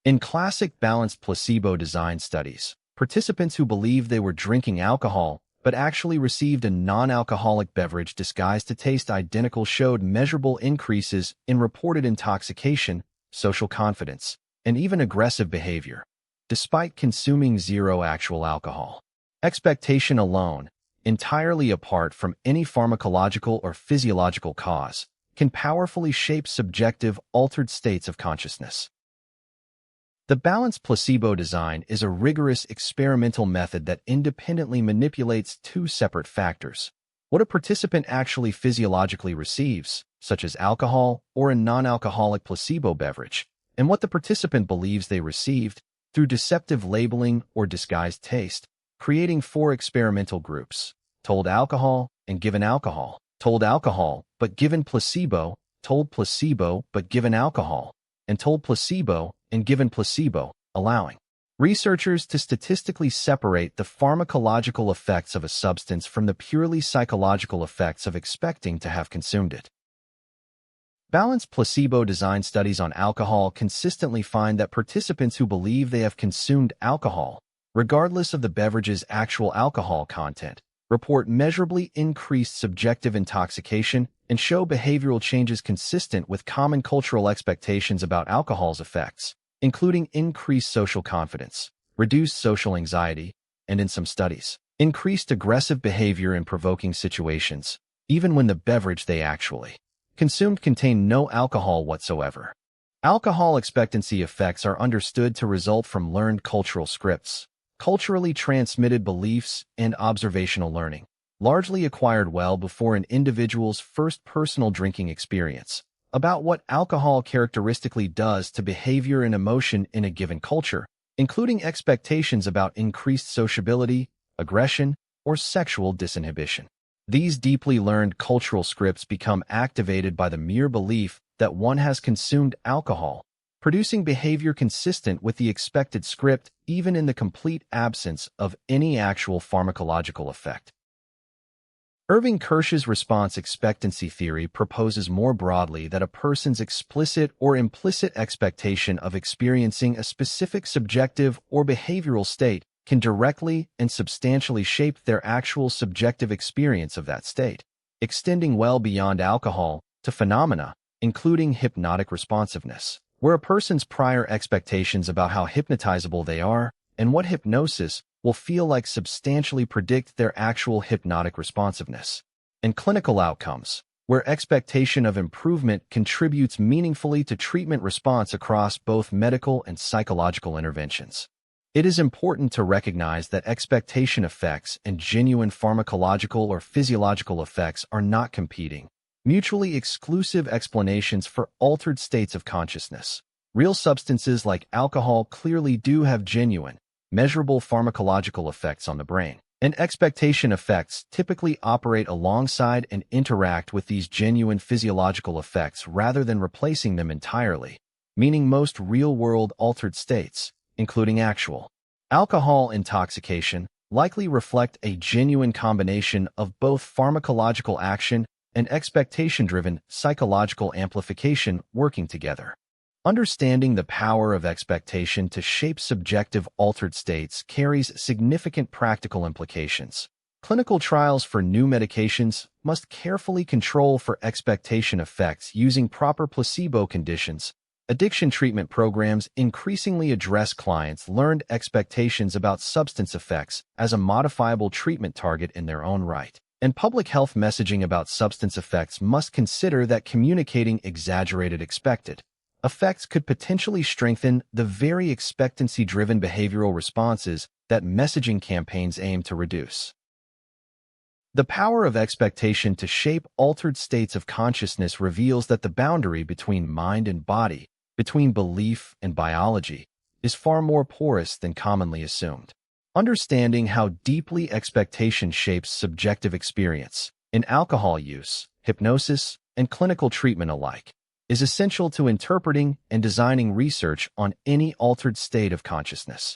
In classic balanced placebo design studies, participants who believed they were drinking alcohol but actually received a non-alcoholic beverage disguised to taste identical showed measurable increases in reported intoxication, social confidence, and even aggressive behavior, despite consuming zero actual alcohol. Expectation alone, entirely apart from any pharmacological or physiological cause, can powerfully shape subjective, altered states of consciousness. The balanced placebo design is a rigorous experimental method that independently manipulates two separate factors: what a participant actually physiologically receives, such as alcohol or a non-alcoholic placebo beverage, and what the participant believes they received through deceptive labeling or disguised taste, creating four experimental groups: told alcohol and given alcohol, told alcohol but given placebo, told placebo but given alcohol, and told placebo and given placebo, allowing researchers to statistically separate the pharmacological effects of a substance from the purely psychological effects of expecting to have consumed it. Balanced placebo design studies on alcohol consistently find that participants who believe they have consumed alcohol, regardless of the beverage's actual alcohol content, report measurably increased subjective intoxication and show behavioral changes consistent with common cultural expectations about alcohol's effects, including increased social confidence, reduced social anxiety, and in some studies, increased aggressive behavior in provoking situations, even when the beverage they actually consumed contained no alcohol whatsoever. Alcohol expectancy effects are understood to result from learned cultural scripts, culturally transmitted beliefs, and observational learning, largely acquired well before an individual's first personal drinking experience, about what alcohol characteristically does to behavior and emotion in a given culture, including expectations about increased sociability, aggression, or sexual disinhibition. These deeply learned cultural scripts become activated by the mere belief that one has consumed alcohol, producing behavior consistent with the expected script even in the complete absence of any actual pharmacological effect. Irving Kirsch's response expectancy theory proposes more broadly that a person's explicit or implicit expectation of experiencing a specific subjective or behavioral state can directly and substantially shape their actual subjective experience of that state, extending well beyond alcohol to phenomena, including hypnotic responsiveness, where a person's prior expectations about how hypnotizable they are and what hypnosis will feel like substantially predict their actual hypnotic responsiveness, and clinical outcomes, where expectation of improvement contributes meaningfully to treatment response across both medical and psychological interventions. It is important to recognize that expectation effects and genuine pharmacological or physiological effects are not competing, mutually exclusive explanations for altered states of consciousness. Real substances like alcohol clearly do have genuine, measurable pharmacological effects on the brain, and expectation effects typically operate alongside and interact with these genuine physiological effects rather than replacing them entirely, meaning most real-world altered states, including actual alcohol intoxication, likely reflect a genuine combination of both pharmacological action and expectation-driven psychological amplification working together. Understanding the power of expectation to shape subjective altered states carries significant practical implications. Clinical trials for new medications must carefully control for expectation effects using proper placebo conditions. Addiction treatment programs increasingly address clients' learned expectations about substance effects as a modifiable treatment target in their own right. And public health messaging about substance effects must consider that communicating exaggerated expected effects could potentially strengthen the very expectancy-driven behavioral responses that messaging campaigns aim to reduce. The power of expectation to shape altered states of consciousness reveals that the boundary between mind and body, between belief and biology, is far more porous than commonly assumed. Understanding how deeply expectation shapes subjective experience in alcohol use, hypnosis, and clinical treatment alike is essential to interpreting and designing research on any altered state of consciousness.